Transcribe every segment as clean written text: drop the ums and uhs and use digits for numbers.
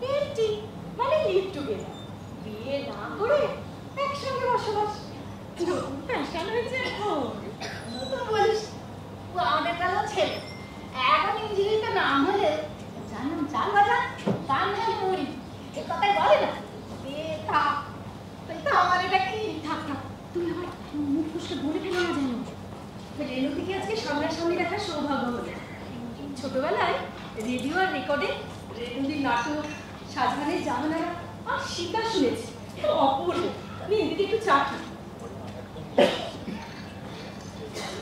Panty মানে live together, বিয়ে না করে একসঙ্গে বসবাস। ফ্যাশন হয়েছে এখন। তো বলিস ও আমাদের কালো ছেলে, এখন ইঞ্জিনিয়ারটা নাম হলে জানাম চাল বাজা তার নামে মরি, এ কথাই বলে না। থাক তো আমার এটা কি। থাক থাক, তুমি আমার মুখ ফুসকে বলে ফেলে না জানো। রেণুদিকে আজকে সামনাসামনি দেখার সৌভাগ্য হলো। ছোটবেলায় রেডিও আর রেকর্ডে রেণুদির নাটক, শাহজাহানের জাহানারা আর শিকার শুনেছি। অপূর্ব। দিদি একটু চা খাই।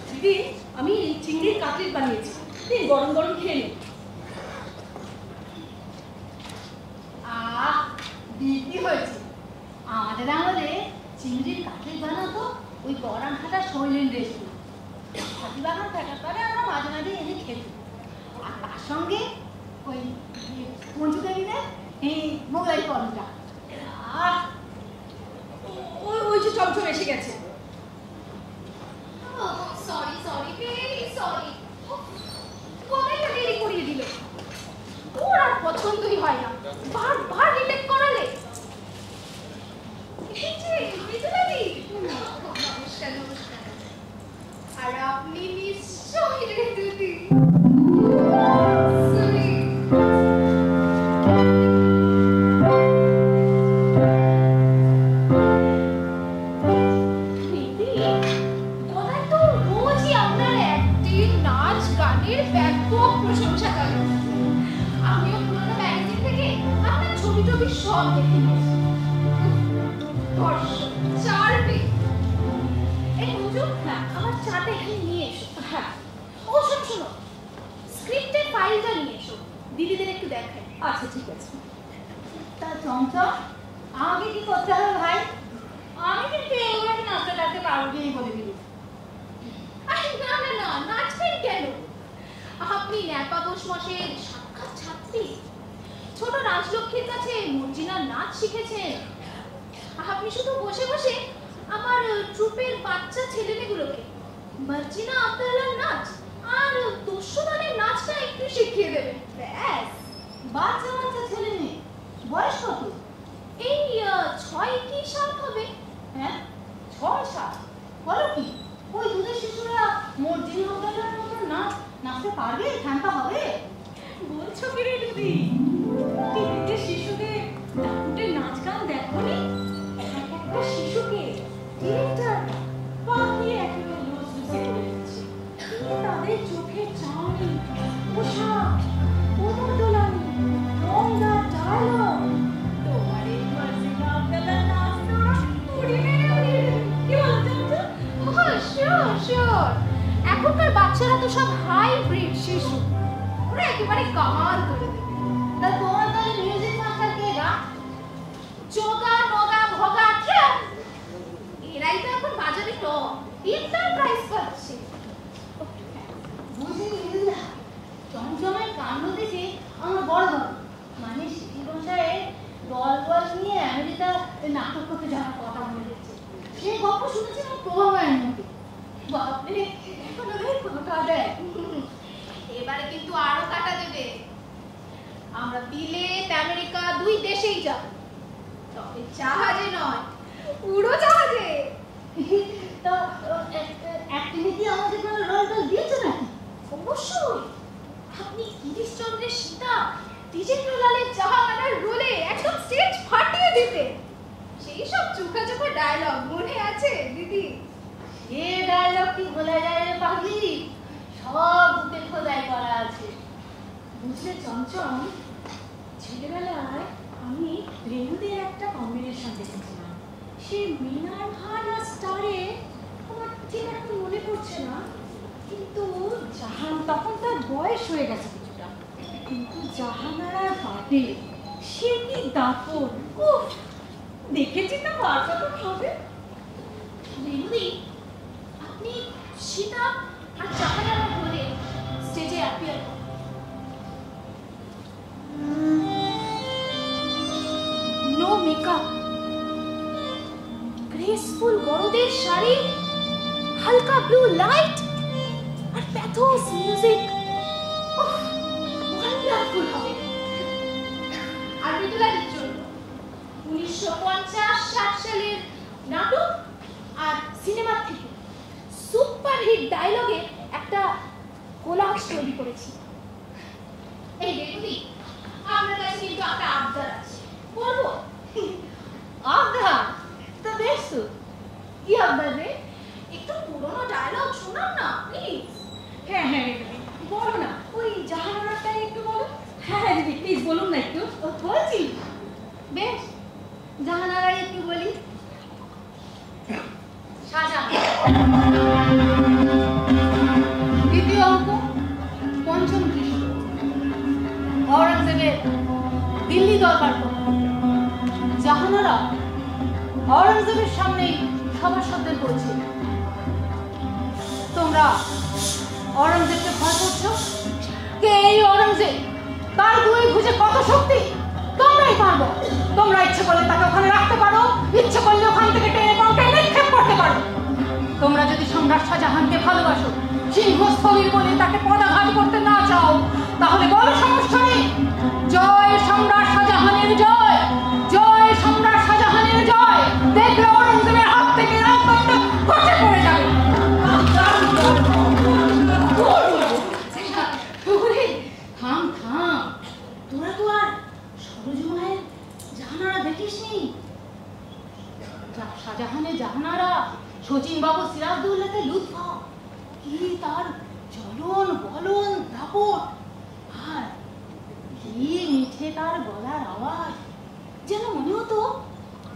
দিদি, আমি চিংড়ির কাটলেট বানিয়েছি, গরম গরম খেয়ে নিই। দিদি হয়েছে আমাদের আমলে চিংড়ির কাটলেট বানাতো ওই গরমঘাটা শৈলেন রেস্টুরেন্ট। বাগান থাকার পরে আমরা মাঝে মাঝে এনে খেতাম। আর তার সঙ্গে ওই পঞ্চুকারিদের এই মোগলাই পরোটা। ওই যে চমচম এসে গেছে। সরি সরি ভেরি সরি, কড়াইটা দেরি করিয়ে দিল। ওর আর পছন্দই হয় না, বারবার রিটেক করালে। নমস্কার নমস্কার। আর আপনি নিশ্চয়ই রেডি। প্রশংসা করে। আমিও পুরোনো ম্যাগাজিন থেকে আপনার ছবি টবি সব দেখে নিয়েছি। এই বুঝুন না, আমার চাটা এখানে নিয়ে এসো। হ্যাঁ, ও শোনো, স্ক্রিপ্টের ফাইলটা নিয়ে এসো, দিদিদের একটু দেখাই। আচ্ছা ঠিক আছে। তা চমচম, আমাকে কি করতে হবে ভাই? আমি কিন্তু এইভাবে নাচতে টাচতে পারবো কি বলে দিবি। না না না, নাচবেন কেন? আপনি ন্যাপা বসমশের সাক্ষাৎ ছাত্রী। ছোট রাজলক্ষ্মীর কাছে মর্জিনার নাচ শিখেছেন। আপনি শুধু বসে বসে আমার ট্রুপের বাচ্চা ছেলেমেয়েগুলোকে মর্জিনা আব্দুল্লাহর নাচ আর দস্যুদানের নাচটা একটু শিখিয়ে দেবেন। ব্যাস। বাচ্চা বাচ্চা ছেলে মেয়ে বয়স কত? এই 6 কি 7 হবে। হ্যাঁ 6-7 বলো কি? ওই দুধের শিশুরা মর্জিনা আব্দুল্লাহর মতো নাচ নাচতে পারবে? ঠান্ডা হবে? বলছো কি রে দিদি? টিভিতে শিশুদের দাপুটে নাচ গান দেখোনি? একটা শিশুকে ডিরেক্টর পাকিয়ে একেবারে লুজ লুজে করে দিচ্ছে। তাদের চোখের চাউনি, পোশাক, কোমর দোলানি, রংদার ডায়লগ, তোমার এই মর্জিনা আব্দুল্লাহ নাচ তো উড়িয়ে মেরে কি বলছো? Sure sure. এখনকার বাচ্চারা তো সব হাইব্রিড শিশু, ওরা একেবারে কামাল করে দেবে। তা তোমার দলে মিউজিক মাস্টার কে গা? জগা নগা ভগা খেয়া, এরাই তো এখন বাজারে টপ, এন্টারপ্রাইজ পাচ্ছে। বুঝলি না, চমচমের কাণ্ড দেখে আমার বড় হয়, মানে সিটি বসায় দল বল নিয়ে আমেরিকা নাটক করতে যাওয়ার কথা মনে হচ্ছে। সেই গল্প শুনেছি আমার প্রভাবের মধ্যে। বাপরে, এখন ওদের কাটা দেয়। এবারে কিন্তু আরো কাটা দেবে। আমরা বিলেত আমেরিকা 2 দেশেই যাব, তবে জাহাজে নয়, উড়োজাহাজে। তো অ্যাক্টিভিটি আমাদের কোনো রোল দিয়েছে নাকি? অবশ্যই। আপনি গিরিশচন্দ্রের সীতা দ্বিজেন্দ্রলালের জাহানারার রোলে একদম স্টেজ ফাটিয়ে দিতে। সেই সব চোখা চোখা ডায়লগ মনে আছে দিদি? এ ডায়লগ কি ভোলা যায় রে পাগলি? সব বুকে খোদাই করা আছে। বুঝলে চমচম, ছেলেবেলায় আমি রেণুদের একটা কম্বিনেশন দেখেছিলাম। সে মিনার ভান আর স্টারে, আমার ঠিক এখন মনে পড়ছে না, কিন্তু জাহান তখন তার বয়স হয়ে গেছে কিছুটা, কিন্তু জাহানারা পাবে সে কি দাপট! উফ, দেখেছি না বারটা তো হবে। রেণুদি, আপনি সীতা আর জাহানারা বলে স্টেজে অ্যাপিয়ার করুন। নো মেকআপ, গ্রেসফুল বড়দের শাড়ি, হালকা ব্লু লাইট আর প্যাথোস মিউজিক। ওয়ান্ডারফুল হবে। আর পপুলারিটির জন্য। 1950-60 সালের নাটক আর সিনেমা থেকে সুপারহিট ডায়লগে একটা কোলাজ তৈরি করেছি। এই দেখুন, আপনার কাছে কিন্তু একটা আবদার আছে, বলবো? আবদার তো বেশ তো। কি আবদার রে? একটু পুরোনো ডায়লগ শোনান না প্লিজ। হ্যাঁ হ্যাঁ দিদি বলো না, ওই জাহানারাটাই একটু বলো। হ্যাঁ হ্যাঁ দিদি প্লিজ বলুন না একটু। বলছি, বেশ জাহানারাই একটু বলি। শাহজাহান, দ্বিতীয় অঙ্ক, পঞ্চম খ্রিস্ট, औरंगजेबের দিল্লি দরবার করল। জাহানারা औरंगजेबের সামনেই সভাসদদের বলছে, তোমরা औरंगजेबকে ভয় করছো? কে এই औरंगजेब? তার দুই ভুজে কত শক্তি, তোমরাই পারবো। তোমরা ইচ্ছে করলে তাকে ওখানে রাখতে পারো, ইচ্ছে করলে ওখান থেকে টেনে পঙ্কে নিক্ষেপ করতে পারো। তোমরা যদি সম্রাট শাহজাহানকে ভালোবাসো, সিংহস্থলীর বলে তাকে পদাঘাত করতে না চাও, তাহলে বড় সমস্যা নেই। জয় সম্রাট শাহজাহানের জয়, জয় সম্রাট শাহজাহানের জয়। দেখলে औरंगजेबের হাত থেকে রাজদণ্ড খসে পড়ে যাবে। থাম থাম, তোরা তো আর সরোজু মায়ের জাহানারা দেখিসনি? শাহজাহানের জাহানারা শচীন বাবু সিরাজদৌল্লাতে লুৎফা, কি তার চলন বলন দাপট, আর কি মিঠে তার গলার আওয়াজ, যেন মনে হতো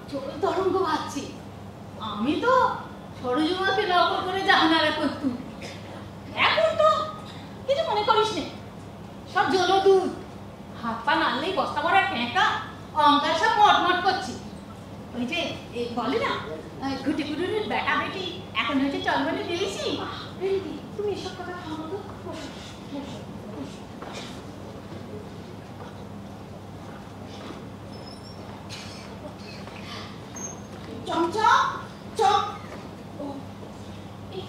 চোখের তরঙ্গ ভাবছি। আমি তো সরোজু মাকে নকল করে জাহানারা করতুম। এখন তো কিছু মনে করিস নে, সব জলদূত, হাত পা নাড়লেই বস্তা ভরা টেঁকা, অঙ্কার সব মটমট করছি। ওই যে বলে না, ঘুটি ঘুটুরির বেটা বেটি এখন হয়েছে চলবনে দিয়েছি। তুমি এসব কথা থামো তো। চমচম চম।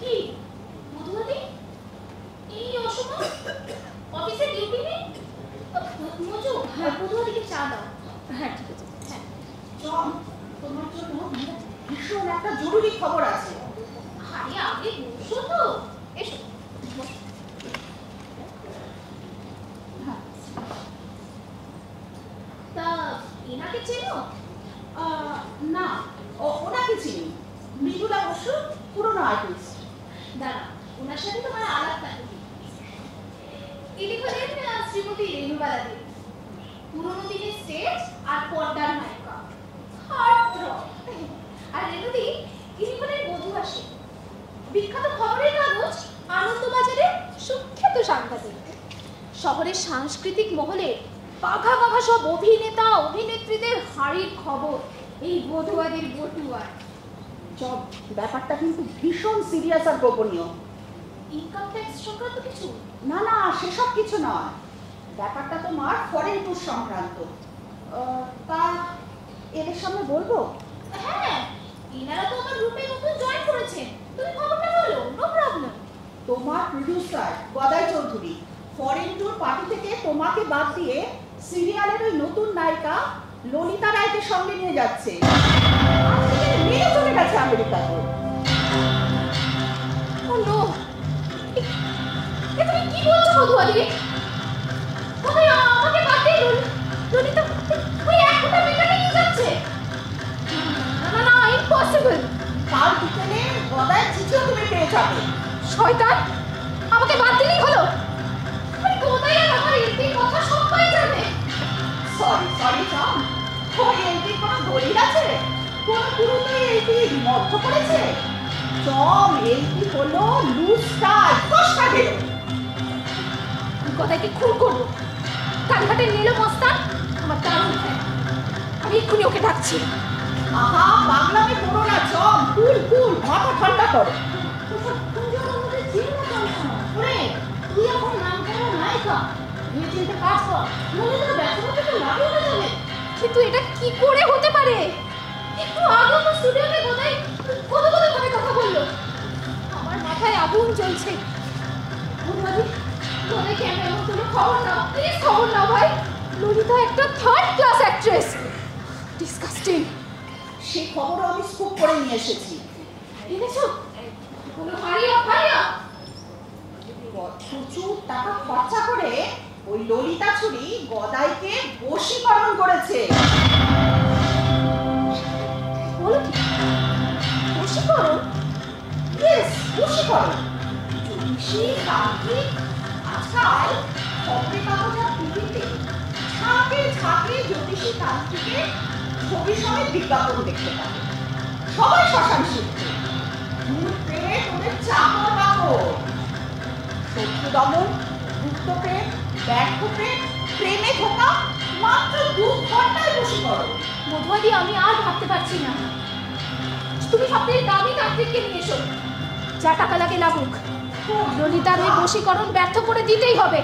কি মধুমতি, এই অসময় অফিসে ডিউটি নেই? মজু, মধুমতিকে চা দাও। হ্যাঁ ঠিক আছে। হ্যাঁ চম, তোমার জন্য ভীষণ একটা জরুরি খবর আছে। আরে আগে বসো তো, এসো বসো। তা এনাকে চেনো? না, ওনাকে চিনি, মৃদুলা বসু, পুরনো আর্টিস্ট। দাঁড়া, ওনার সাথে তোমার আলাপ থাকে। ইনি হলেন শ্রীমতী রেণুবালা দেবী, পুরোনো দিনের স্টেজ আর পর্দার নায়িকা, হার্টথ্রব। আর রেণুদি, ইনি হলেন বধূয়া সেন, বিখ্যাত খবরের কাগজ আনন্দবাজারের সুখ্যাত সাংবাদিক। শহরের সাংস্কৃতিক মহলে বাঘা বাঘা সব অভিনেতা অভিনেত্রীদের হাড়ির খবর এই বধূয়াদের বটুয়ায়। চম, ব্যাপারটা কিন্তু ভীষণ সিরিয়াস আর গোপনীয়। ইনকাম ট্যাক্স সংক্রান্ত কিছু? না না, সেসব কিছু নয়, ব্যাপারটা তোমার ফরেন ট্যুর সংক্রান্ত। তা এদের সামনে বলবো? হ্যাঁ, এনারা তো আমার গ্রুপে নতুন জয়েন করেছেন, তুমি খবরটা বলো, নো প্রবলেম। তোমার producer Gadai Chowdhury foreign tour party থেকে তোমাকে বাদ দিয়ে সিরিয়ালের ওই নতুন নায়িকা ললিতা রায়কে সঙ্গে নিয়ে যাচ্ছে। নিয়ে চলে গেছে আমেরিকাতে। ও নো, এ তুমি কি বলছো বধুয়াদি? কোথায় আমাকে বাদ দিয়ে ললিতা ওই এক ফোঁটা মেয়েটাকে নিয়ে যাচ্ছে? না না না, ইম্পসিবল। কাল বিকেলে গদায় চিঠিও তুমি পেয়ে যাবে। শয়তান, আমাকে বাদ দিলেই হলো। আরে কোথায় আর আমার এই কথা সবাই জানে। সরি চম, ওই এলপির কোনো দলিল আছে? কোন পুরোটাই এলপি মধ্য করেছে? চম, এলপি হলো লুজ স্টার, কষ্টা গেল। কথায় কি খুন করবো? কানঘাটে নীল মস্তান আমার দারুণ ফ্যান, আমি এক্ষুনি ওকে ডাকছি। আহা, বাংলাতে করো না চম, কুল মাথা ঠান্ডা করো। তুই এখন নাম করা নায়িকা, তুই চিন্তা কাজ কর, মনে তো ব্যবসাটা তো লাভ হয়ে যাবে। কিন্তু এটা কি করে হতে পারে? একটু আগে তো স্টুডিওতে কোথায় কত ভাবে কথা বললো, আমার মাথায় আগুন জ্বলছে। কোথায় ক্যামেরা কোনো খবর নাও, প্লিজ খবর নাও ভাই। ললিতা একটা থার্ড ক্লাস অ্যাক্ট্রেস। ডিসকাস্টিং। সেই খবরও আমি স্কুপ করে নিয়ে এসেছি। এনেছো? বলো হারিয়া হারিয়া। প্রচুর টাকা খরচা করে ওই ললিতা ছুরি গদাইকে বশীকরণ করেছে। বলো কি? বশীকরণ? ইয়েস, বশীকরণ। জ্যোতিষী, তান্ত্রিক, আজকাল খবরের কাগজ আর টিভিতে ঝাঁকে ঝাঁকে জ্যোতিষী তান্ত্রিকের ছবি সমেত বিজ্ঞাপন দেখতে পাবে। সবাই শ্মশান শিখছে। ভূত প্রেত ওদের চাকর বাকর। শত্রু দমন, গুপ্তপ্রেম, ব্যর্থ প্রেম, প্রেমে ধোঁকা, মাত্র 2 ঘন্টায় বশীকরণ। মধুয়াদি, আমি আর ভাবতে পারছি না। তুমি সবথেকে দামি তান্ত্রিককে নিয়ে এসো। যা টাকা লাগে লাগুক। ললিতার ওই বশীকরণ ব্যর্থ করে দিতেই হবে।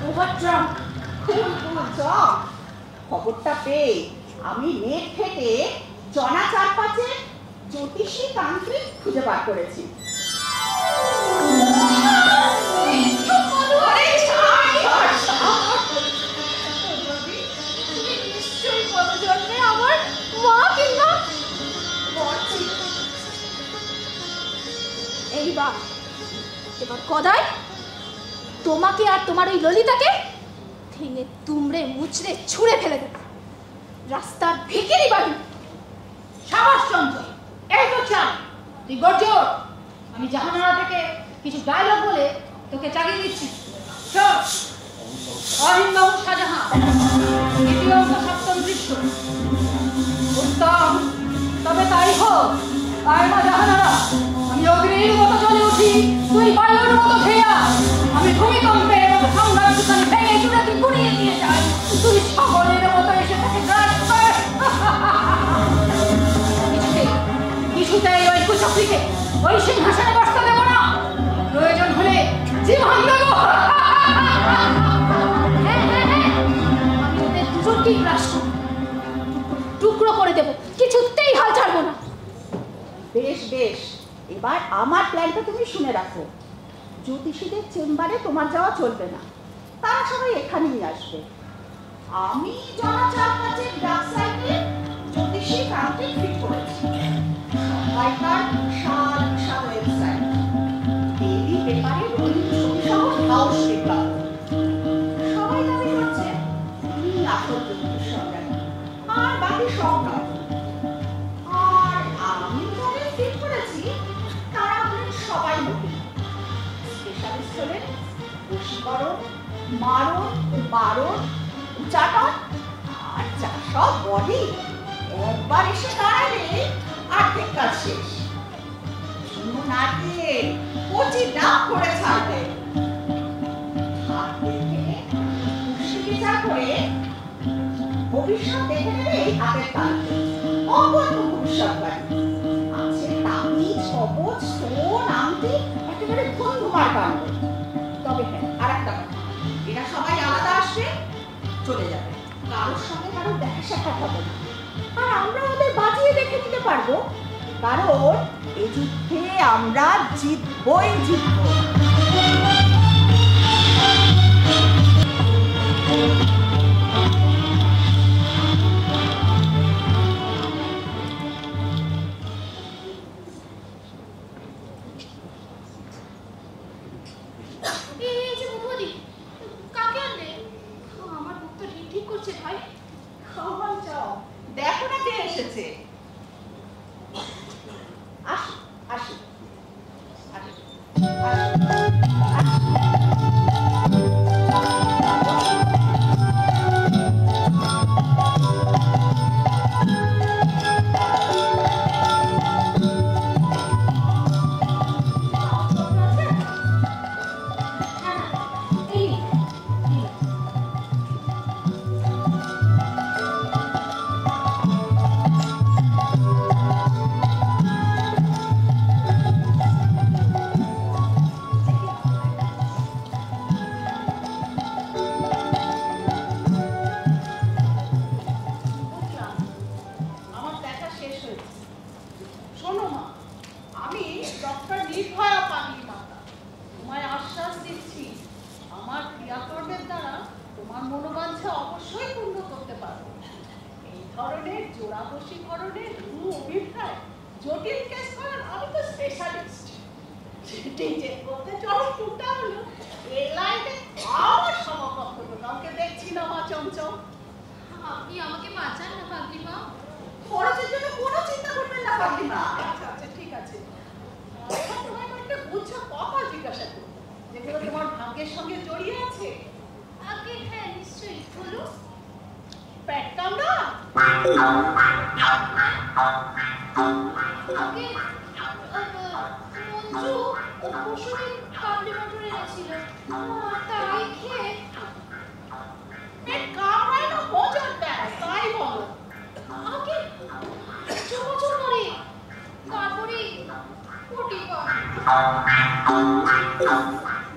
ওভারড্রাম। খুব চক। খবরটা পেয়ে আমি নেট ঘেটে জনা 4-5 জ্যোতিষী তান্ত্রিক খুঁজে বার করেছি। নিশ্চয়ই কোনো জন্মে আমার মা কিংবা এবার গদাই তোমাকে আর তোমার ওই ললিতাকে ভেঙে তুমড়ে মুচড়ে ছুঁড়ে ফেলে দেবে। রাস্তার ভিখিরি বাড়ি। সাবাস চঞ্চল, এই তো চাই। তুই গর্জর। আমি জাহানারা থেকে কিছু ডায়লগ বলে তোকে চালিয়ে দিচ্ছি। চল। অহিন্দম শাহজাহান, দ্বিতীয় অঙ্ক সপ্তম দৃশ্য। উত্তম, তবে তাই হোক। আয় মা জাহানারা, আমি অগ্নির মতো জ্বলে উঠি, তুই বায়ুর মতো খেয়া। আমি ভূমিকম্পের মতো সাম্রাজ্যখানি ভেঙে চুড়াতে গুড়িয়ে দিয়ে যাই, তুই সকলের মতো এসে তাকে গ্রাস কর। কিছুতেই ওই কুচক্রীকে ওই সিংহাসনে বসতে দেব না। প্রয়োজন হলে জীবন দেব। আমি ওদের দুজনকেই গ্রাস করব, টুকরো করে দেব, কিছুতেই হাল ছাড়বো না। বেশ বেশ, এবার আমার প্ল্যানটা তুমি শুনে রাখো। জ্যোতিষীদের চেম্বারে তোমার যাওয়া চলবে না, তারা সবাই এখানেই আসবে। আমি জনা 4-5 ডাক সাইডে জ্যোতিষী তান্ত্রিক ফিট করেছি। সবাইকার বিশাল বিশাল ওয়েবসাইট, ডেইলি পেপারে রঙিন ছবি সহ হাউস বিজ্ঞাপন। সবাই দাবি করছে তুমি আসল জ্যোতিষ সম্রাট, আর বাকি সব নয়। আর আমি যাদের ফিট করেছি তারা হলেন সবাই নতুন। স্পেশালিস্ট হলেন বশীকরণ, মারণ, বারণ, উচ্চাটন আর যা সব বডি। একবার এসে দাঁড়ালে অর্ধেক কাজ শেষ। নাকে কচি ডাক করে ছাড়বে। হাত দেখে খুশি বিচার করে ভবিষ্যৎ দেখে নেবে এই হাতের তালুতে। অপূর্ব ভবিষ্যৎবাণী আছে। তাবিজ, কবচ, সোন, আংটি, একেবারে ধুমধুমার কাণ্ড। তবে হ্যাঁ, আর একটা কথা, এরা সবাই আলাদা আসবে, চলে যাবে। কারোর সঙ্গে কারোর দেখা সাক্ষাৎ হবে না। আর আমরা ওদের বাজিয়ে দেখে নিতে পারবো, কারণ এই যুদ্ধে আমরা জিতবই জিতব। এই যে মধুয়াদি, কাকে আনলে? আমার বুক তো ঠিক করছে ভাই। খাওয়ান চাও, দেখো না কে এসেছে। আসো আসো আসো তোমার মনোবাঞ্ছা অবশ্যই পূর্ণ করতে পারবো। এই ধরনের জোড়া বশীকরণের অভিপ্রায় জটিল কেস করার আমি তো স্পেশালিস্ট। সেটাই যে বলতে চরমটা হলো এই লাইনে আমার সমকক্ষ তো কাউকে দেখছি না মা চমচম। আপনি আমাকে বাঁচান না পাগলিমা। খরচের জন্য কোনো চিন্তা করবেন না পাগলিমা। আচ্ছা আচ্ছা ঠিক আছে। তোমার একটা বুঝছো কথা জিজ্ঞাসা করবো যেগুলো তোমার ভাগ্যের সঙ্গে জড়িয়ে আছে। আগে হ্যাঁ নিশ্চয়ই বলো। পেট কামড়া? আগে মঞ্জু পশুদিন কাবলি মটর এনেছিল, তাই খেয়ে পেট কামড়ায় না মজার দেয় তাই বলো। আগে চোখচোখ করে তারপরে পটি করে।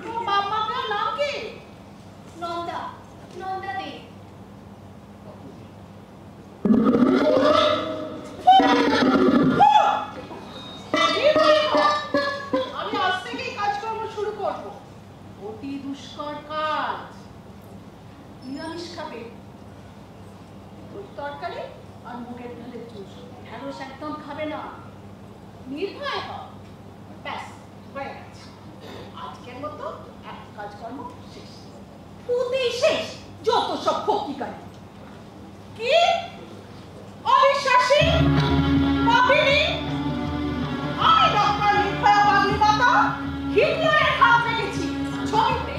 তোমার বাবা-মার নাম কি? নন্দা, নন্দা দে। আমি আজ থেকেই কাজকর্ম শুরু করবো। অতি দুষ্কর কাজ। নিরামিষ খাবে, তরকারি আর মুগের ডালের জুস। ঢেঁড়স একদম খাবে না। নির্ভয় হও। ব্যাস হয়ে গেছে। আজকের মতো এক কাজকর্ম শেষ। পুঁতি শেষ। যত সব ফকিকারি। কি অবিশ্বাসী পাপিনী! আমি ডক্টর নির্ভয়া বাগলি মাতা হিটলারের হাত রেখেছি ছবিতে।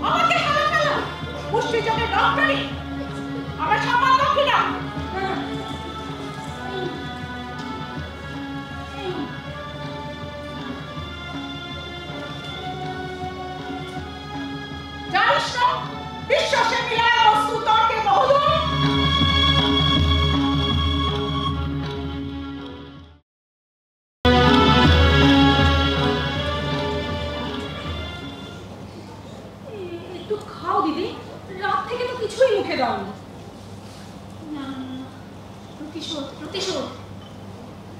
আমাকে খেলা খেলা পুষ্টিজনের ডক্টরি আমার সম্মান রাখি না। জানিস না বিশ্বাসে মিলায় বস্তু তর্কে বহুদূর। একটু খাও দিদি, রাত থেকে তো কিছুই মুখে দাওনি। না প্রতিশোধ প্রতিশোধ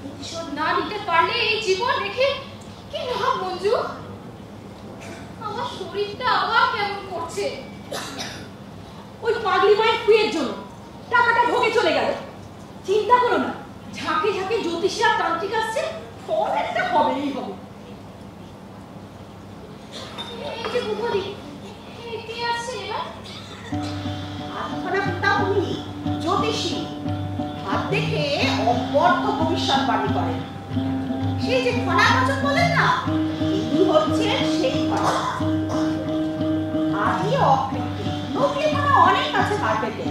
প্রতিশোধ না নিতে পারলে এই জীবন রেখে কি লাভ মঞ্জু? আমার শরীরটা আবার কেমন করছে। ওই পাগলি মায়ের ফুয়ের জন্য টাকাটা ভোগে চলে গেল। চিন্তা করো না, ঝাঁকে ঝাঁকে জ্যোতিষী আর তান্ত্রিক আসছে, ফল একটা হবেই হবে। এই যে বুধদি কে আসছে এবার? আধখানা পিতামহী জ্যোতিষী হাত দেখে অব্যর্থ ভবিষ্যৎবাণী করেন। সেই যে খনা বচন বলেন না, ইনি হচ্ছেন সেই খনা। আদি অকৃত্রিম নকলি খনা অনেক আছে মার্কেটে।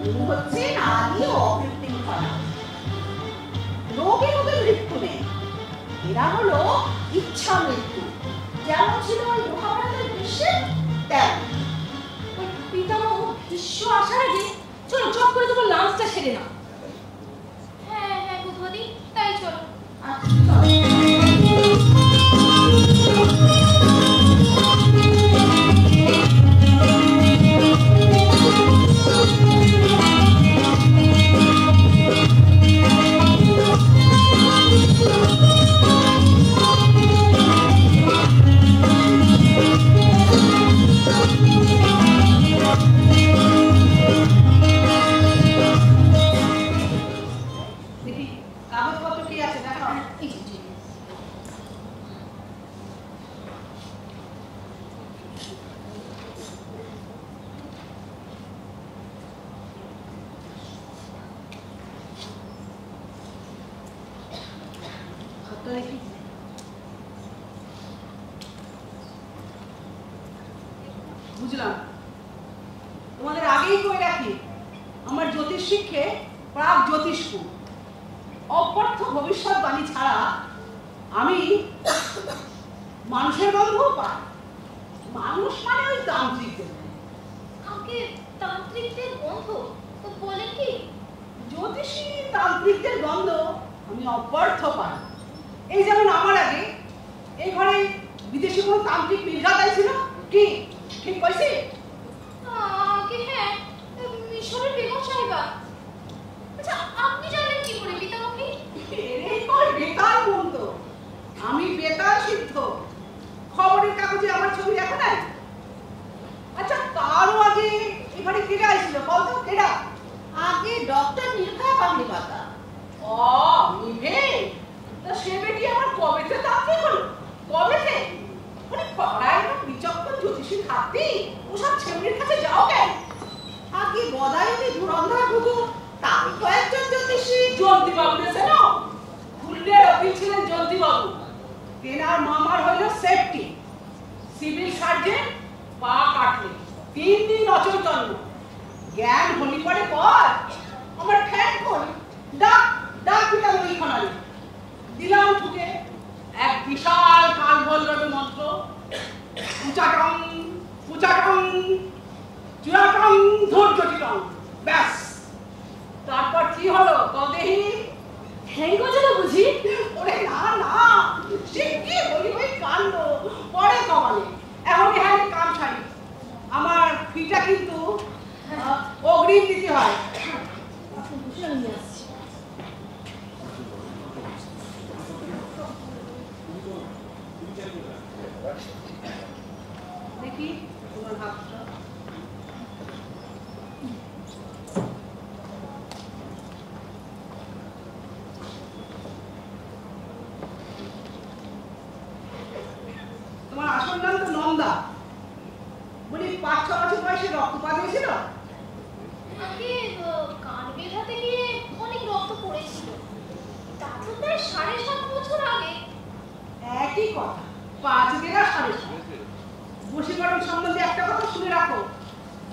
ইনি হচ্ছেন আদি অকৃত্রিম খনা। রোগে রোগে মৃত্যু নেই, এরা হলো ইচ্ছা মৃত্যু। যেমন ছিল ওই মহাভারতের দৃশ্যে তেমন। ওই পিতামহ বিশ্ব আসার আগে চলো চট করে তোমার লাঞ্চটা সেরে নাও। হ্যাঁ হ্যাঁ বুধদি তাই চলো। দেখি কাগজপত্র কি আছে দেখাও। হাতটা দেখি। বুঝলাম, তোমাদের আগেই কই রাখি আমার জ্যোতিষ শিক্ষে প্রাক জ্যোতিষকু। অব্যর্থ ভবিষ্যৎবাণী ছাড়া আমি মানুষের গন্ধও পাই। মানুষ মানে ওই তান্ত্রিকদের। আগে তান্ত্রিকদের গন্ধ তো বলেন কি? জ্যোতিষী তান্ত্রিকদের গন্ধ আমি অব্যর্থ পাই। এই যেমন আমার আগে এই ঘরে বিদেশি কোনো তান্ত্রিক মির্জাদাই ছিল কি? ঠিক কইছি? আগে হ্যাঁ মিশরের বেগম সাহেবা। আচ্ছা আপনি জানেন কি করে পিতামহী? এরই কই বেতার বন্ধ। আমি বেতার সিদ্ধ। খবরের কাগজে আমার ছবি দেখা নাই? আচ্ছা তারও আগে ছিল বলতো কেডা? আগে ডক্টর নির্ভয়া পাগলি পাতা। ও নিভে, তা সে বেটি আমার কবেতে তাতে হলো? কবেতে? মানে পাড়ায় এরকম বিচক্ষণ জ্যোতিষী থাকতি ওসব ছেলের কাছে যাও কেন? আগে গদায়নি ধুরন্ধর ঢুকু, তাই কয়েকজন জ্যোতিষী। জলদি বাবু এসে না, খুললের অফিস ছিলেন জলদি বাবু। তেনার মামার হইল সেফটি, সিভিল সার্জন, পা কাটলে 3 দিন অচৈতন্য। জ্ঞান হলি পরে পর আমার ঠ্যাং করি ডাক ডাক দিলাম ওই খানারে, দিলাম ঠুকে এক বিশাল কাল বলরবি মন্ত্র, উচাটং উচাটং চুরাটং ধৈর্যটিটং, ব্যাস। তারপর কি হলো কদেহি? হ্যাঁ গজল বুঝি? ওরে না না, সে কি বলি ওই কাণ্ড পরে কমালে। এখন হ্যাঁ কাম ছাড়ি, আমার ফিটা কিন্তু অগ্রিম দিতে হয়। দেখি তোমার হাতটা। তোমার আসল নাম তো নন্দা। বলি 5-6 বছর বয়সে রক্তপাত হয়েছিল? আগে কান বেঁধাতে গিয়ে অনেক রক্ত পড়েছিল, তা তো প্রায় 7.5 বছর আগে। একই কথা, 5 দিন আর 7.5। বশীকরণ সম্বন্ধে একটা কথা শুনে রাখো,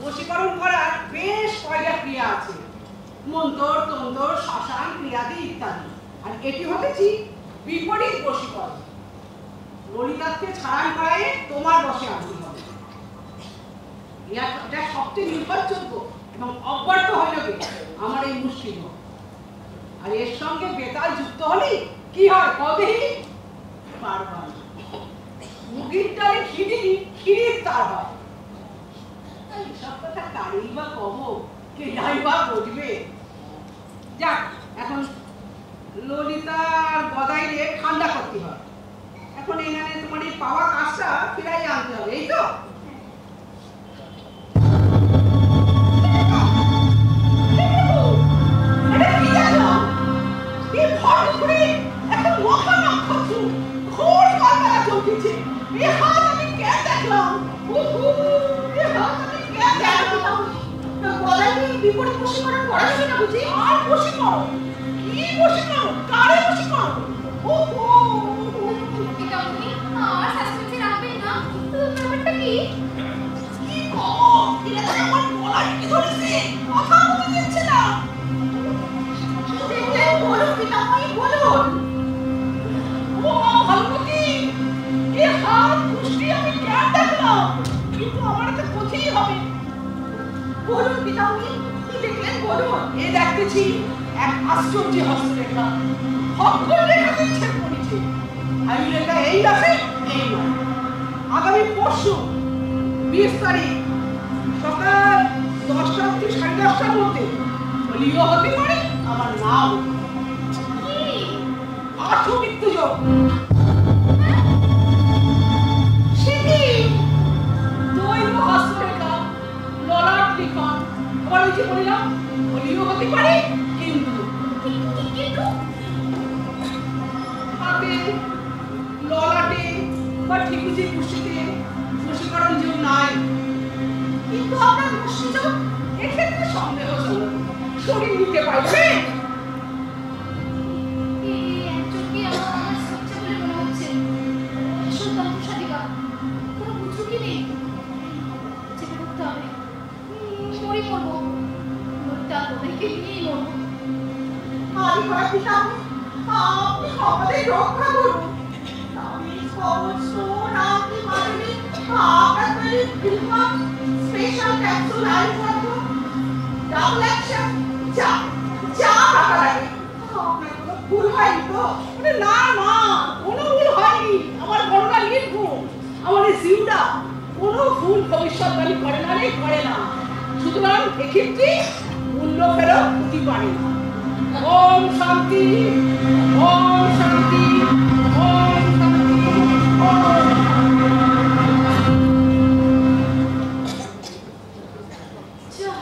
বশীকরণ করার বেশ কয়টা ক্রিয়া আছে, মন্তর, তন্তর, শ্মশান, ক্রিয়াদি ইত্যাদি। আর এটি হতেছি বিপরীত বশীকরণ। ললিতাকে ছাড়ান করায় তোমার বশে আনতে হবে। এটা সবচেয়ে নির্ভরযোগ্য এবং অব্যর্থ হয়ে যাবে আমার এই মুশকিল। আর এর সঙ্গে বেতাল যুক্ত হলে কি হয় কবেই পারবা না। মুগির ডালে খিরির তার হয়। সব কথা কারেই বা কব, কে যাই বা বুঝবে। যাক, এখন ললিতার গদাইলে ঠান্ডা করতে হয়। এখন এখানে তোমার এই পাওয়া কাজটা ফিরাই আনতে হবে, এই তো? বিপরীত বশীকরণ করা যাবে না বুঝি? আর বশীকরণ? কি বশীকরণ? কারে বশীকরণ? ওহো, এটা আপনি আর সাসপেন্সে রাখবেন না, ব্যাপারটা কি? কি কও? এটা তো আমার গলায় কি ধরেছে, কথা বলতে দিচ্ছে না। দেখলেন, বলুন পিতামহী বলুন। ও ভালমতি, এই হাত পুষ্টি আমি কেন দেখলাম, কিন্তু আমার তো কোথায় হবে। বলুন পিতামহী, কি দেখলেন বলুন। এ দেখতেছি এক আশ্চর্য হস্তরেখা, অক্ষর রেখা দিচ্ছে পড়েছে। আমি রেখা এই আছে, এই নয়। আগামী পরশু 20 তারিখ সকাল 10টা থেকে 10:30টার মধ্যে হলিও হতে পারে, আমার নাম কি? আর্থমৃত্যু যোগ। সে কি? দৈব হস্তরেখা, ললাট লিখন, আবার ওই যে বললাম হলিও হতে পারে, কিন্তু হাতে, ললাটে বা ঠিকুজি কুশিতে বশীকরণ যোগ নাই। কিন্তু আপনার মুশকিল এক্ষেত্রে সন্দেহজনক, শরীর নিতে পারবে। এই একজনকে আমার সবচেয়ে বলে মনে হচ্ছে আসল তন্ত্রসাধিকা, কোনো পুত্র কি নেই, চেপে করতে হবে। মরি করবো, মরতে ওদেরকে নিয়েই মরবো। আদি করা পিতামহী, আপনি আমাদের রক্ষা করুন। আমি সমস্ত রামকে মারিনি, আপনার তৈরি ফিল্ম স্পেশাল ক্যাপসুল আইনগত ডাবল অ্যাকশন যা যা টাকা লাগে। আপনার কোনো ভুল হয়নি তো? না না, কোনো ভুল হয়নি। আমার গণনা লিখবো, আমার এই জিউটা কোনো ভুল ভবিষ্যৎবাণী করে না রে, করে না। সুতরাং এক্ষেত্রে মূল্য ফেরত হতে পারে না। ওম শান্তি, ওম শান্তি, ওম শান্তি, ওম। যা,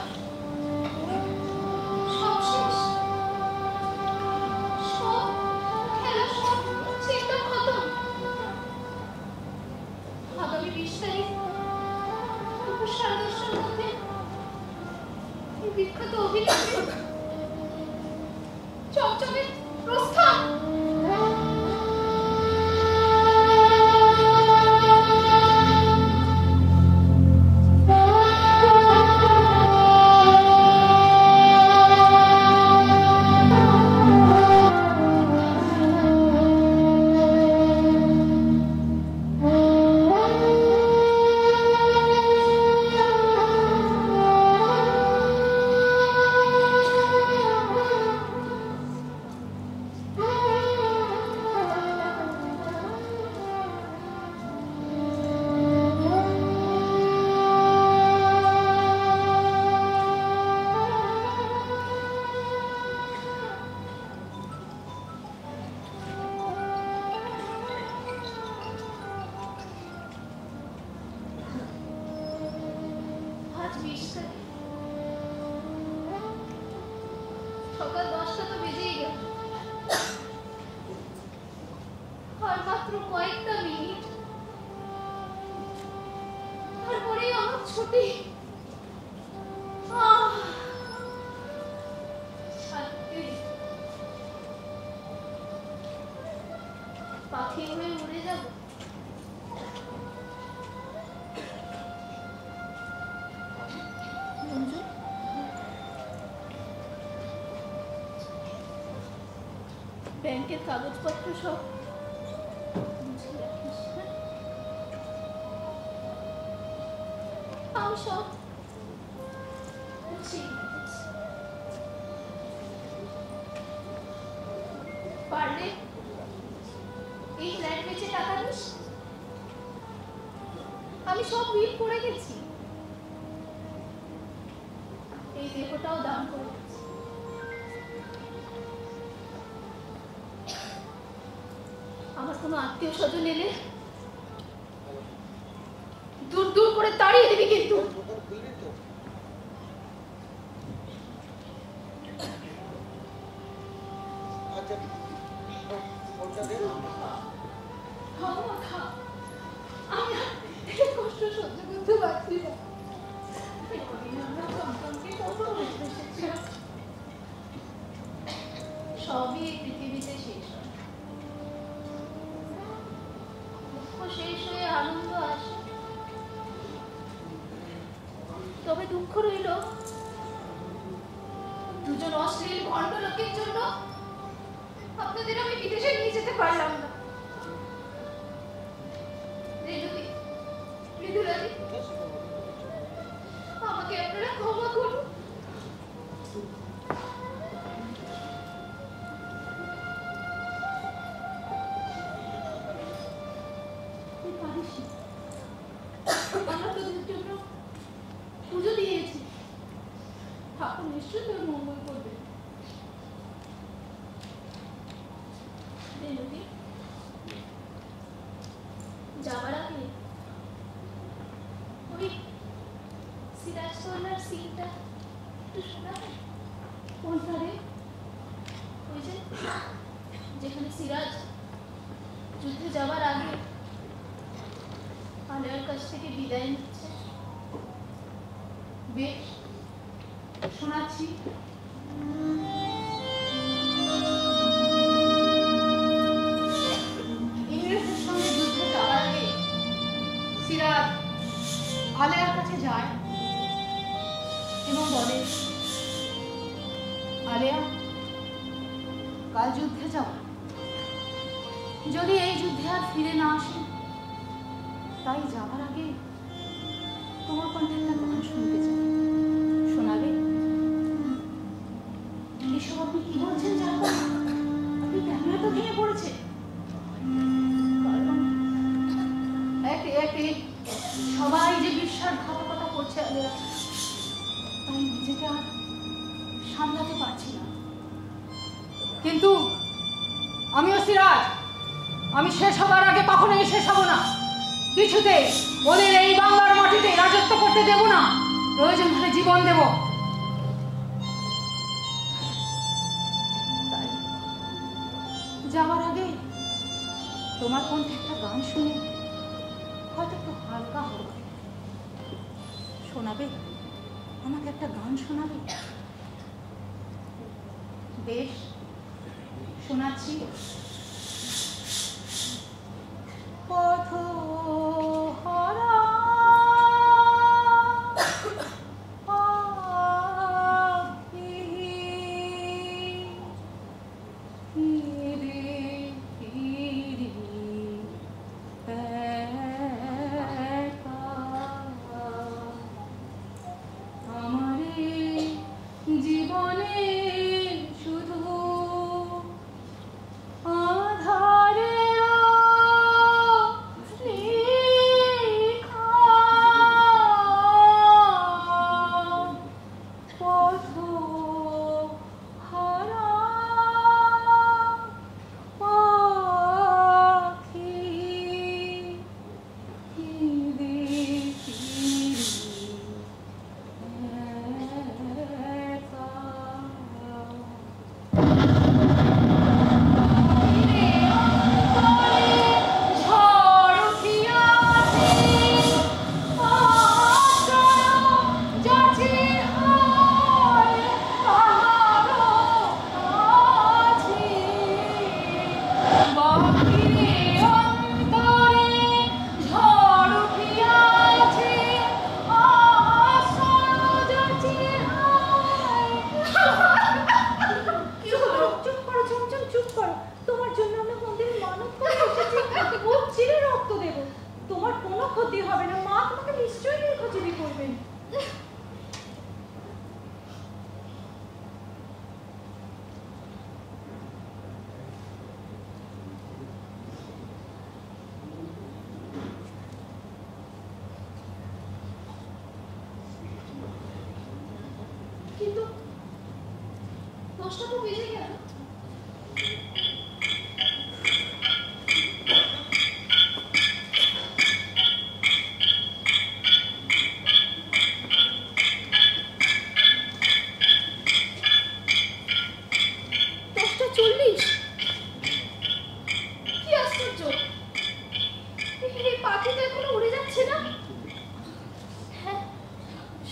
20 তারিখ দুপুর 10:30টার মধ্যে এই বিখ্যাত অভিনেত্রী চমচমের প্রস্থান। সকাল 10টা তো বেজেই গেল, আর মাত্র কয়েকটা মিনিট, তারপরেই আমার ছুটি। পাখি হয়ে উড়ে যাব। ব্যাংকের কাগজপত্র সব বুঝিয়ে রাখিস, হ্যাঁ? আমি সব বুঝিয়ে রেখেছি। পারলে এই ফ্ল্যাট বেচে টাকা দিস। আমি সব উইল করে গেছি, এই দেহটাও দান করে গেছি। আমার কোনো আত্মীয় স্বজন এলে দূর দূর করে তাড়িয়ে দিবি কিন্তু। আমি এই কষ্ট সহ্য করতে পারছি না। সবই এই পৃথিবীতে শেষ হয়, দুঃখ শেষ হয়ে আনন্দ আসে। তবে দুঃখ রইল দুজন অশ্লীল ভণ্ড লোকের জন্য আপনাদের আমি বিদেশে নিয়ে যেতে পারলাম না। রেণুদি, মৃদুলাদি, আমাকে আপনারা ক্ষমা করুন। আমরা তোদের জন্য পুজো দিয়েছি, ঠাকুর নিশ্চয়ই তোর মঙ্গল করবে। যাবার আগে ওই সিরাজ সোনার সিনটা একটু শোনাবে? কোনটা রে? ওই যে যেখানে সিরাজ যুদ্ধে যাবার আগে আলিয়ার কাছ থেকে বিদায় নিচ্ছে। বেশ, শোনাচ্ছি। ইংরেজদের সঙ্গে যুদ্ধে যাওয়ার আগে সিরাজ আলিয়ার কাছে যায় এবং বলে, আলিয়া, কাল যুদ্ধে যাও, যদি এই যুদ্ধে আর ফিরে না আসে, তাই যাবার আগে তোমার কণ্ঠে একটা গান শুনতে চাই, শোনাবে? এসব আপনি কি বলছেন? যাবো, আপনি ক্যামেরা তো ভেঙে পড়েছে। একে একে সবাই যে বিশ্বাসঘাতকতা করছে তাই নিজেকে আর সামলাতে পারছি না। কিন্তু আমিও সিরাজ, আমি শেষ হবার আগে কখনোই শেষ হব না। কিছুতে ওদের এই বাংলার মাটিতে রাজত্ব করতে দেব না, প্রয়োজন হলে জীবন দেব। তাই যাওয়ার আগে তোমার কণ্ঠে একটা গান শুনে হয়তো একটু হালকা যাবে, আমাকে একটা গান শোনাবে? বেশ, শোনাচ্ছি। পথহারা জীবনে শুধু কিন্তু 10টা তো বেজে গেল।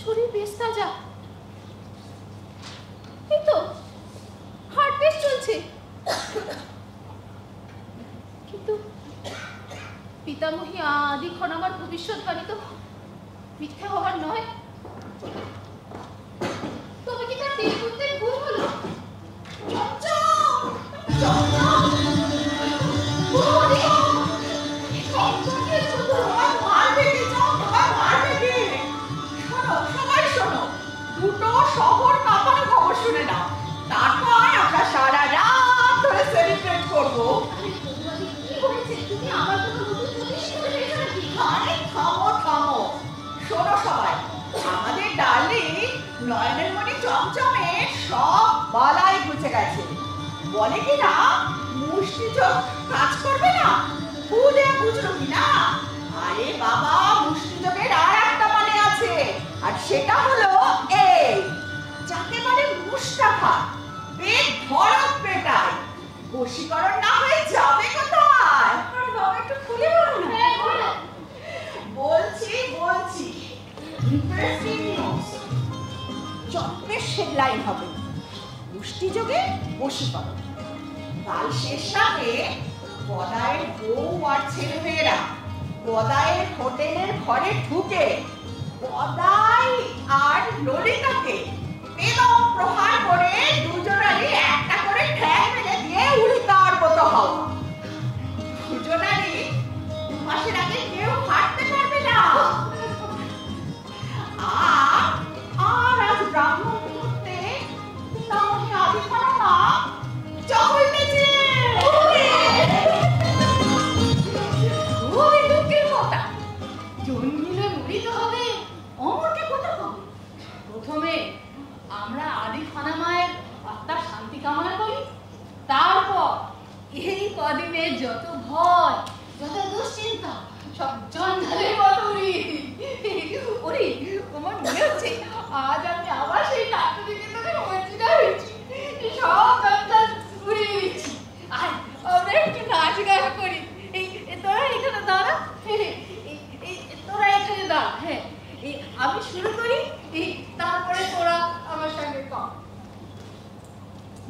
শরীর বেশ তাজা। এই তো হার্ট বেশ চলছে, কিন্তু পিতামহী আদিক্ষণ আমার ভবিষ্যৎবাণী তো মিথ্যা হওয়ার নয়। তবে কি তার দেরি করতে ভুল হলো? দুটো শহর কাঁপানো খবর শুনে নাও, তারপর আমরা সারা রাত ধরে সেলিব্রেট করবো। থামো থামো, শোনো সবাই, আমাদের ডার্লিং নয়নের মণি চমচমে সব বালাই বুঝে গেছে। বলে কি না মুষ্টি চোখ কাজ করবে না, খুদে বুঝলো কি না? আরে বাবা, মুষ্টি চোখের আর একটা মানে আছে, আর সেটা হলো এই, যাকে বলে মুস্তাফা, পেট ভরত পেটায়, বশীকরণ না হয়ে যাবে কোথায়? আরে বাবা, একটু খুলে বলো না। বলছি ইন্টারেস্টিং নিউজ, চক্রের হেডলাইন হবে মুষ্টি যোগে বশীকরণ। কাল শেষ রাতে গদায়ের বউ আর ছেলেমেয়েরা গদায়ের হোটেলের ঘরে ঢুকে গদাই আর ললিতাকে বেদম প্রহার করে দুজনারই একটা করে ঠ্যাং মেরে দিয়ে উল্টার মতো হওয়া। দুজনারই মাসের আগে কেউ হাঁটতে পারবে না। আর আজ ব্রাহ্মণ মুহূর্তে পিতামহী আদিক্ষণের মা চকল নেচে। ওই লোকের কথা জন্মিলে মরিতে হবে, অমরকে কথা হবে। প্রথমে আমরা আদি খানা মায়ের আত্মার শান্তি কামনা করি, তারপর এই কদিনে যত ভয়, যত দুশ্চিন্তা সব জঞ্জালের মতো ওরে আমার মনে হচ্ছে আজ আমি আবার সেই নাট্যনিকেতনে মঞ্জিরা হয়েছি, সব জঞ্জাল ঘুরে দিচ্ছি। আর আমরা একটু নাচ গান করি। এই তোরা এখানে দাঁড়া, তোরা এখানে দাঁড়া। হ্যাঁ, আমি শুরু করি,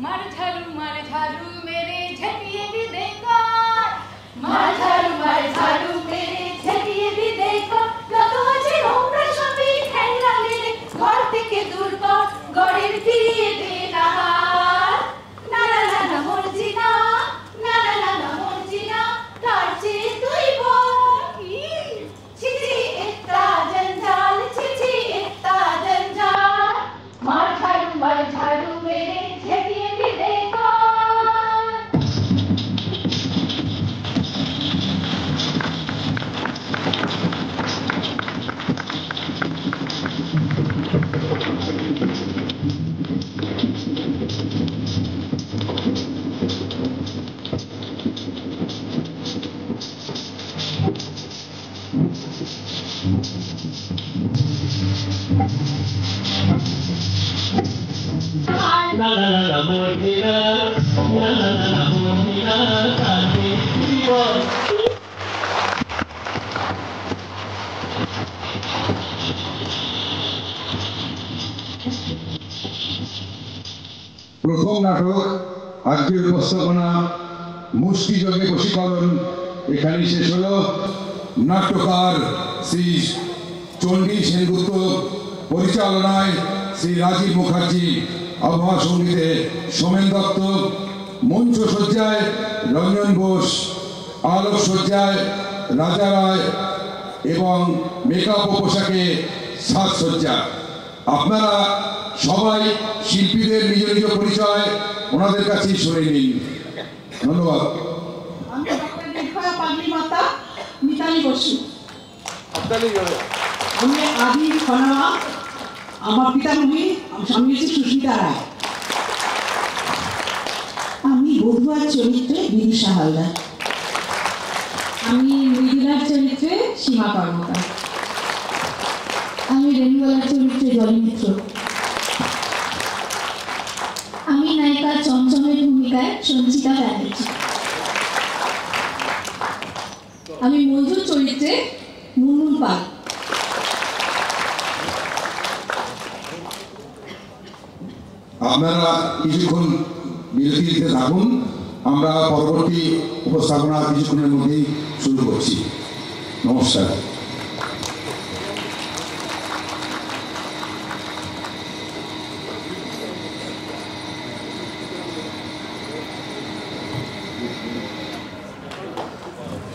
मार झाड़ू मेरे झटिए भी देखो मार झाड़ू मेरे झटिए भी देखो যত আছে নোংরা সবই ঠেলা মেরে ঘর থেকে দূর কর ঘরের ফিরিয়ে দে না না না না না মরজি না না না না না মরজি না তার চেয়ে তুই বল ছি ছি ইত্তা জঞ্জাল ছি ছি ইত্তা জঞ্জাল मार झाड़ू मेरे झटिए भी देखो La la la la morena, la la la la morena, cante vivo. প্রথম নাটক আজকের উপস্থাপনা মুষ্টিযোগে বশীকরণ এখানেই শেষ হলো। নাট্যকার শ্রী চণ্ডী সেনগুপ্ত, পরিচালনায় শ্রী রাজীব মুখার্জি, আবহাওয়া সঙ্গীতে সোমেন দত্ত, মঞ্চ সজ্জায় রঞ্জন ঘোষ, আলোক সজ্জায় রাজা রায় এবং মেকআপ ও পোশাকে সাজসজ্জা। আপনারা সবাই শিল্পীদের নিজ নিজ পরিচয় ওনাদের কাছেই শুনে নিন। ধন্যবাদ। আমি ডক্টর নির্ভয়া পাগলি মাতা মিতালি বসু। আমি আদি খনা, আমার পিতামহী স্বামী হচ্ছে সুস্মিতা রায়। আমি বধুয়ার চরিত্রে বিদিশা হালদার। আমি মৃদুলার চরিত্রে সীমা কর্মকার। আমি রেণুবালার চরিত্রে জলি মিত্র। আমি নায়িকা চমচমের ভূমিকায় সঞ্চিতা ব্যানার্জি। আমি মঞ্জুর চরিত্রে মুনমুন পাল। আপনারা কিছুক্ষণ বিরতিতে থাকুন, আমরা পরবর্তী উপস্থাপনা কিছুক্ষণের মধ্যেই শুরু করছি। নমস্কার।